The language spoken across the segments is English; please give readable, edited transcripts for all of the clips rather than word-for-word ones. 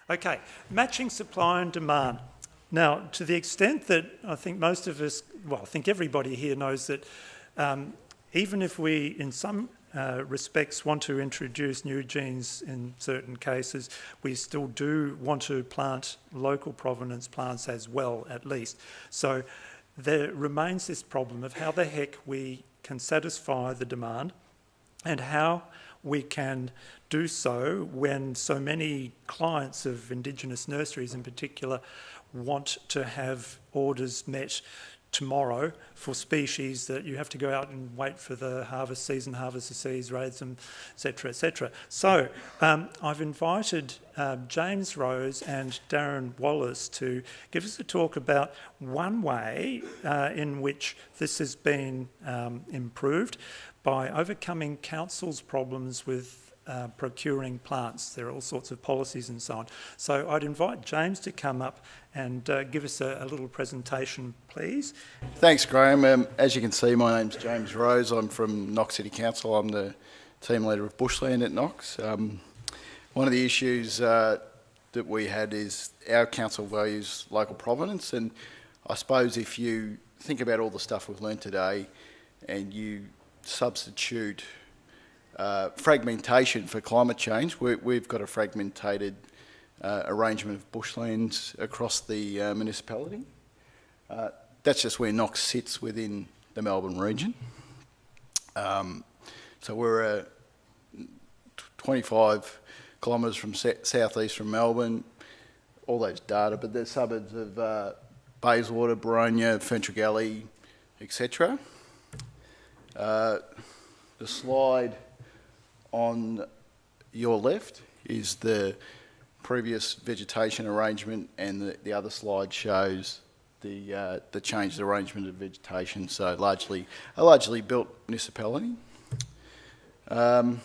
Okay, matching supply and demand. Now, to the extent that I think most of us, well, I think everybody here knows that even if we, in some respects, want to introduce new genes in certain cases, we still do want to plant local provenance plants as well, at least. So there remains this problem of how the heck we can satisfy the demand and how we can do so when so many clients of Indigenous nurseries in particular want to have orders met tomorrow for species that you have to go out and wait for the harvest season, harvest the seeds, raise them, etc., etc. So I've invited James Rose and Darren Wallace to give us a talk about one way in which this has been improved by overcoming council's problems with procuring plants. There are all sorts of policies and so on. So I'd invite James to come up and give us a little presentation, please. Thanks, Graham. As you can see, my name's James Rose. I'm from Knox City Council. I'm the team leader of bushland at Knox. One of the issues that we had is our council values local provenance, and I suppose if you think about all the stuff we've learned today and you substitute fragmentation for climate change, we've got a fragmented arrangement of bushlands across the municipality. That's just where Knox sits within the Melbourne region. So we're 25 kilometres from southeast from Melbourne, all those data, but there's suburbs of Bayswater, Boronia, Ferntree, etc. The slide on your left is the previous vegetation arrangement, and the other slide shows the changed arrangement of vegetation. So a largely built municipality. To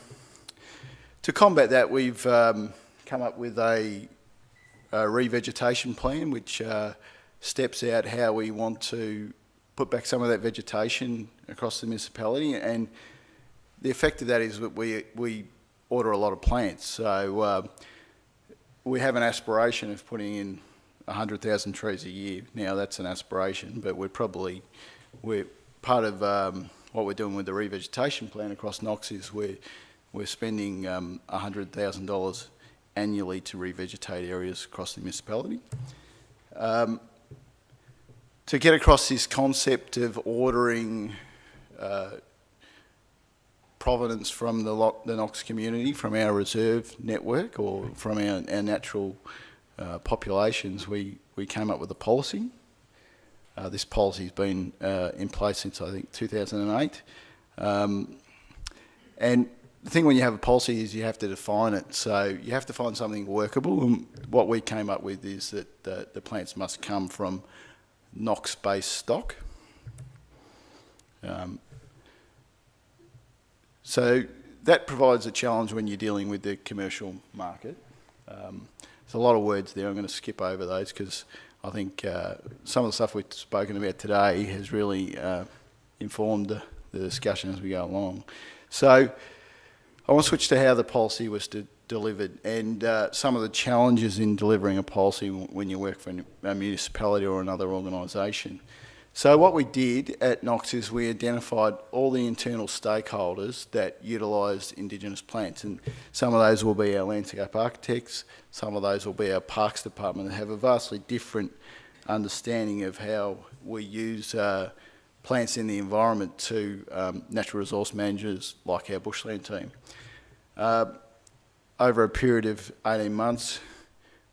combat that, we've come up with a revegetation plan which steps out how we want to put back some of that vegetation across the municipality, and the effect of that is that we order a lot of plants. So we have an aspiration of putting in 100,000 trees a year. Now that's an aspiration, but we're part of what we're doing with the revegetation plan across Knox is we're spending $100,000 annually to revegetate areas across the municipality. To get across this concept of ordering provenance from the Knox community, from our reserve network or from our natural populations, we came up with a policy. This policy has been in place since, I think, 2008. And the thing when you have a policy is you have to define it. So you have to find something workable. And what we came up with is that the plants must come from Knox-based stock. So that provides a challenge when you're dealing with the commercial market. There's a lot of words there. I'm going to skip over those because I think some of the stuff we've spoken about today has really informed the discussion as we go along. So I want to switch to how the policy was delivered and some of the challenges in delivering a policy when you work for a municipality or another organisation. So what we did at Knox is we identified all the internal stakeholders that utilised Indigenous plants, and some of those will be our landscape architects, some of those will be our parks department that have a vastly different understanding of how we use plants in the environment to natural resource managers like our bushland team. Over a period of 18 months,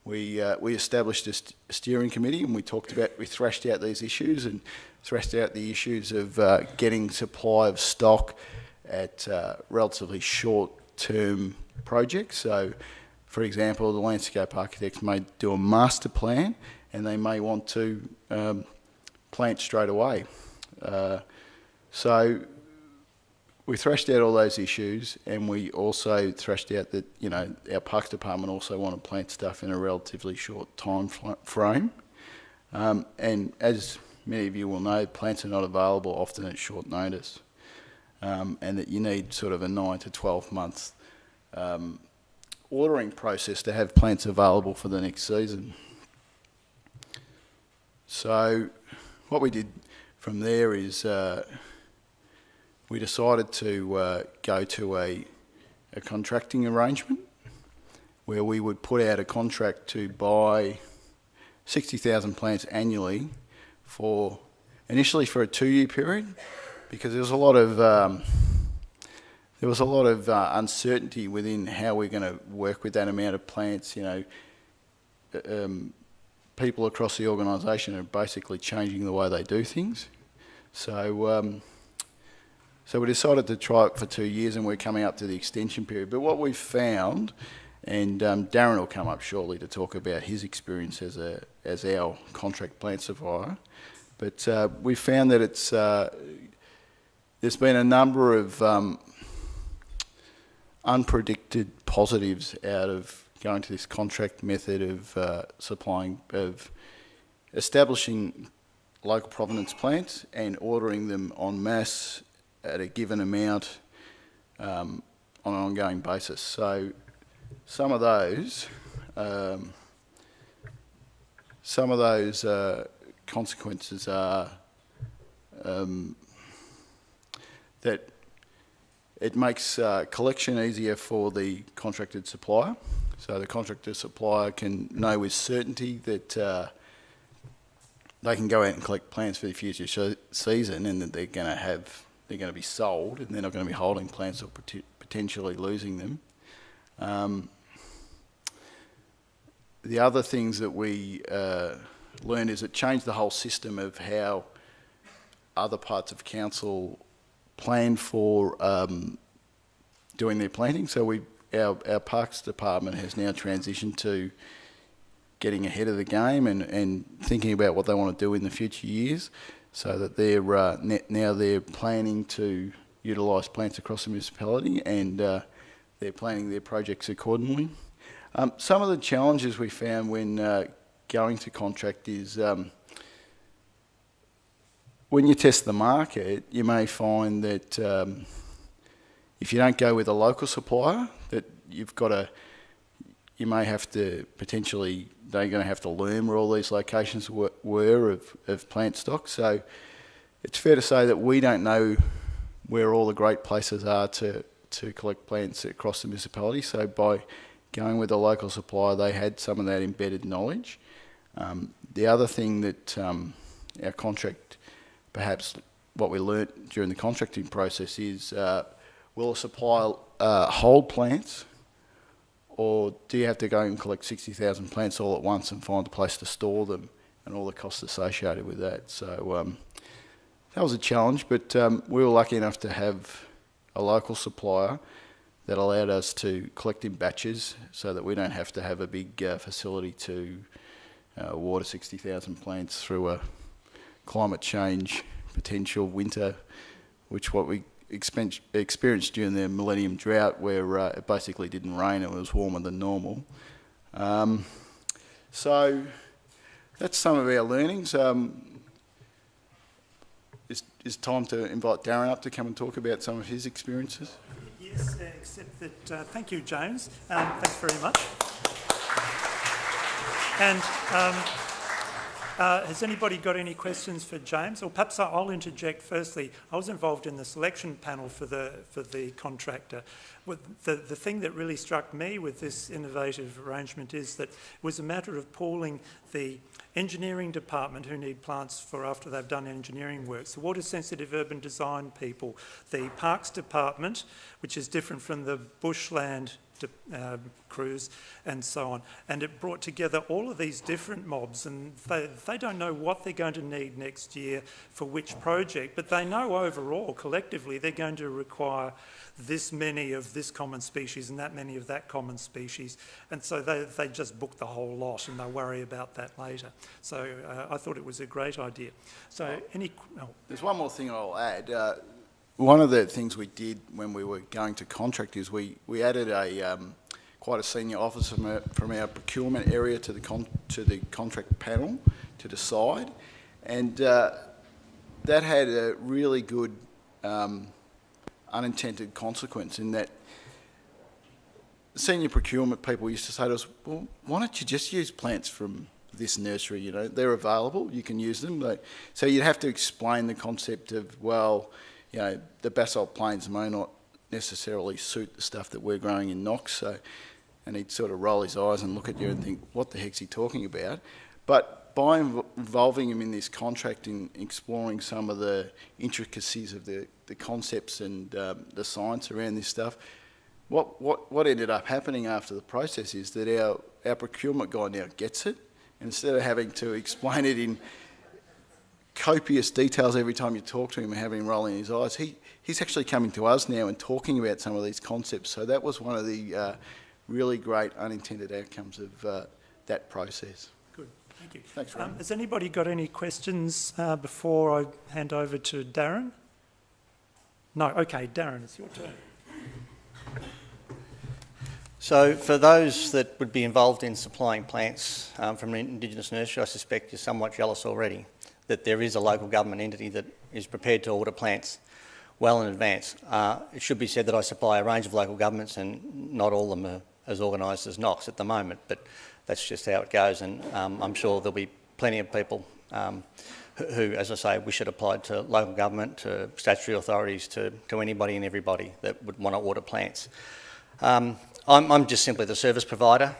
we established a steering committee, and we thrashed out these issues and thrashed out the issues of getting supply of stock at relatively short-term projects. So, for example, the landscape architects may do a master plan, and they may want to plant straight away. So we thrashed out all those issues, and we also thrashed out that, our parks department also want to plant stuff in a relatively short time frame. And as many of you will know, plants are not available often at short notice, and that you need sort of a 9 to 12 month ordering process to have plants available for the next season. So what we did from there is we decided to go to a contracting arrangement where we would put out a contract to buy 60,000 plants annually initially for a 2-year period, because there was a lot of uncertainty within how we're going to work with that amount of plants. People across the organisation are basically changing the way they do things. So we decided to try it for 2 years, and we're coming up to the extension period. But what we've found, and Darren will come up shortly to talk about his experience as our contract plant supplier, but we found that there's been a number of unpredicted positives out of going to this contract method of establishing local provenance plants and ordering them en masse at a given amount on an ongoing basis. So some of those consequences are that it makes collection easier for the contracted supplier. So the contracted supplier can know with certainty that they can go out and collect plants for the future season, and that they're going to be sold, and they're not going to be holding plants or potentially losing them. The other things that we learned is it changed the whole system of how other parts of council plan for doing their planting. So our Parks Department has now transitioned to getting ahead of the game and thinking about what they want to do in the future years, so that they're now they're planning to utilise plants across the municipality, and they're planning their projects accordingly. Some of the challenges we found when going to contract is when you test the market, you may find that if you don't go with a local supplier, that you may have to potentially, they're going to have to learn where all these locations were of plant stock. So it's fair to say that we don't know where all the great places are to collect plants across the municipality. So by going with a local supplier, they had some of that embedded knowledge. The other thing that our contract, perhaps what we learnt during the contracting process is, will a supplier hold plants, or do you have to go and collect 60,000 plants all at once and find a place to store them, and all the costs associated with that? So that was a challenge, but we were lucky enough to have a local supplier that allowed us to collect in batches, so that we don't have to have a big facility to water 60,000 plants through a climate change potential winter, which what we experienced during the Millennium Drought, where it basically didn't rain and it was warmer than normal. So that's some of our learnings. Is time to invite Darren up to come and talk about some of his experiences? Yes, except that, thank you, James. Thanks very much. And has anybody got any questions for James? Or perhaps I'll interject firstly. I was involved in the selection panel for the contractor. The thing that really struck me with this innovative arrangement is that it was a matter of pooling the engineering department, who need plants for after they've done engineering work, the water sensitive urban design people, the parks department, which is different from the bushland crews, and so on. And it brought together all of these different mobs, and they don't know what they're going to need next year for which project, but they know overall, collectively, they're going to require this many of this common species and that many of that common species. And so they just book the whole lot, and they'll worry about that later. So I thought it was a great idea. So There's one more thing I'll add. One of the things we did when we were going to contract is we added quite a senior officer from our procurement area to the contract panel to decide, and that had a really good unintended consequence in that senior procurement people used to say to us, well, why don't you just use plants from this nursery? You know, they're available, you can use them. So you'd have to explain the concept of, well, you know, the basalt plains may not necessarily suit the stuff that we're growing in Knox. So, and he'd sort of roll his eyes and look at you and think, what the heck's he talking about? But by involving him in this contract, in exploring some of the intricacies of the concepts and the science around this stuff, what ended up happening after the process is that our procurement guy now gets it. And instead of having to explain it in copious details every time you talk to him and having him rolling his eyes, he's actually coming to us now and talking about some of these concepts. So that was one of the really great unintended outcomes of that process. Good, thank you. Thanks, Ron. Has anybody got any questions before I hand over to Darren? No, okay, Darren, it's your turn. So for those that would be involved in supplying plants from an Indigenous nursery, I suspect you're somewhat jealous already that there is a local government entity that is prepared to order plants well in advance. It should be said that I supply a range of local governments and not all of them are as organised as Knox at the moment, but that's just how it goes, and I'm sure there'll be plenty of people who, as I say, wish it applied to local government, to statutory authorities, to anybody and everybody that would want to order plants. I'm just simply the service provider,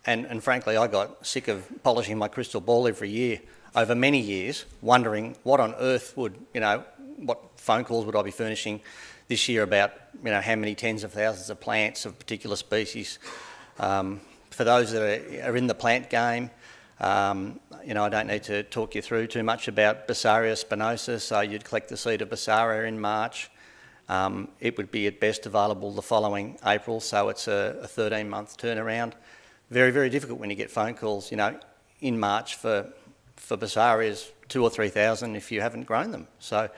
and frankly I got sick of polishing my crystal ball every year over many years, wondering what on earth would, what phone calls would I be furnishing this year about, how many tens of thousands of plants of particular species. For those that are in the plant game, I don't need to talk you through too much about Bassaria spinosa, so you'd collect the seed of Bassaria in March. It would be at best available the following April, so it's a 13-month turnaround. Very, very difficult when you get phone calls, in March for Bassarias, 2,000 or 3,000 if you haven't grown them. So,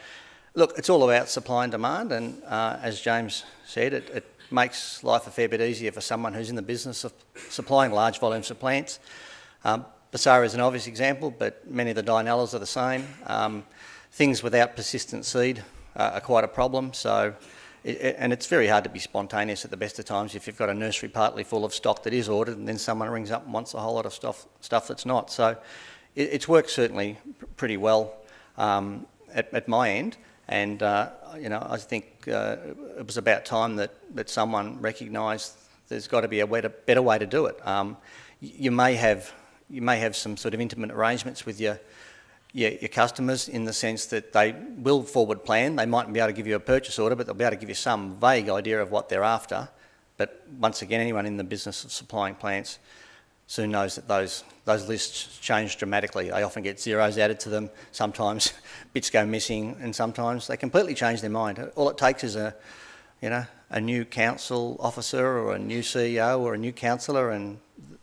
look, it's all about supply and demand, and as James said, it makes life a fair bit easier for someone who's in the business of supplying large volumes of plants. Bassaria is an obvious example, but many of the Dinellas are the same. Things without persistent seed are quite a problem. So, and it's very hard to be spontaneous at the best of times if you've got a nursery partly full of stock that is ordered and then someone rings up and wants a whole lot of stuff that's not. So it's worked certainly pretty well at my end, and I think it was about time that someone recognised there's got to be a better way to do it. You may have some sort of intimate arrangements with your customers in the sense that they will forward plan. They mightn't be able to give you a purchase order, but they'll be able to give you some vague idea of what they're after. But once again, anyone in the business of supplying plants soon knows that those lists change dramatically. They often get zeros added to them. Sometimes bits go missing, and sometimes they completely change their mind. All it takes is a new council officer or a new CEO or a new councillor, and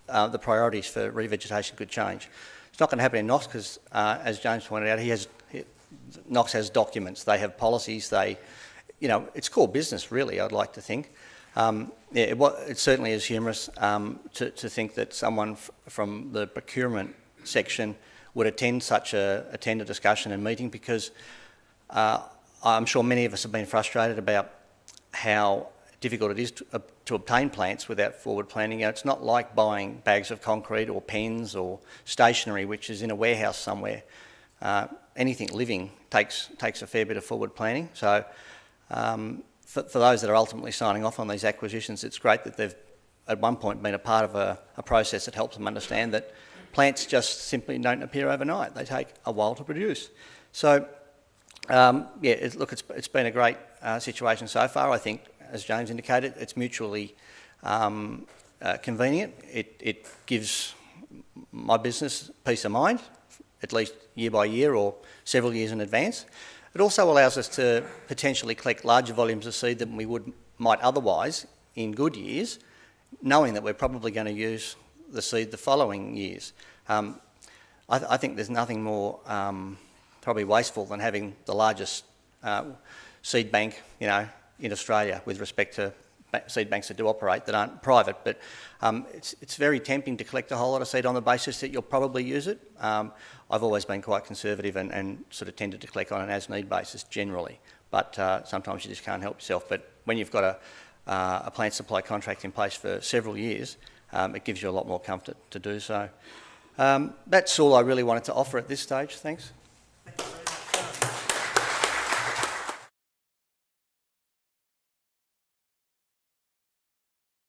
the priorities for revegetation could change. It's not going to happen in Knox because, as James pointed out, Knox has documents. They have policies. It's core business, really, I'd like to think. It certainly is humorous to think that someone from the procurement section would attend such a tender discussion and meeting, because I'm sure many of us have been frustrated about how difficult it is to obtain plants without forward planning. It's not like buying bags of concrete or pens or stationery which is in a warehouse somewhere. Anything living takes a fair bit of forward planning. So for those that are ultimately signing off on these acquisitions, it's great that they've at one point been a part of a process that helps them understand that plants just simply don't appear overnight. They take a while to produce. So it's been a great situation so far. I think, as James indicated, it's mutually convenient. It gives my business peace of mind, at least year by year or several years in advance. It also allows us to potentially collect larger volumes of seed than we might otherwise in good years, knowing that we're probably going to use the seed the following years. I think there's nothing more probably wasteful than having the largest seed bank, in Australia with respect to seed banks that do operate that aren't private. But it's very tempting to collect a whole lot of seed on the basis that you'll probably use it. I've always been quite conservative and sort of tended to collect on an as-need basis generally. But sometimes you just can't help yourself. But when you've got a plant supply contract in place for several years, it gives you a lot more comfort to do so. That's all I really wanted to offer at this stage. Thanks.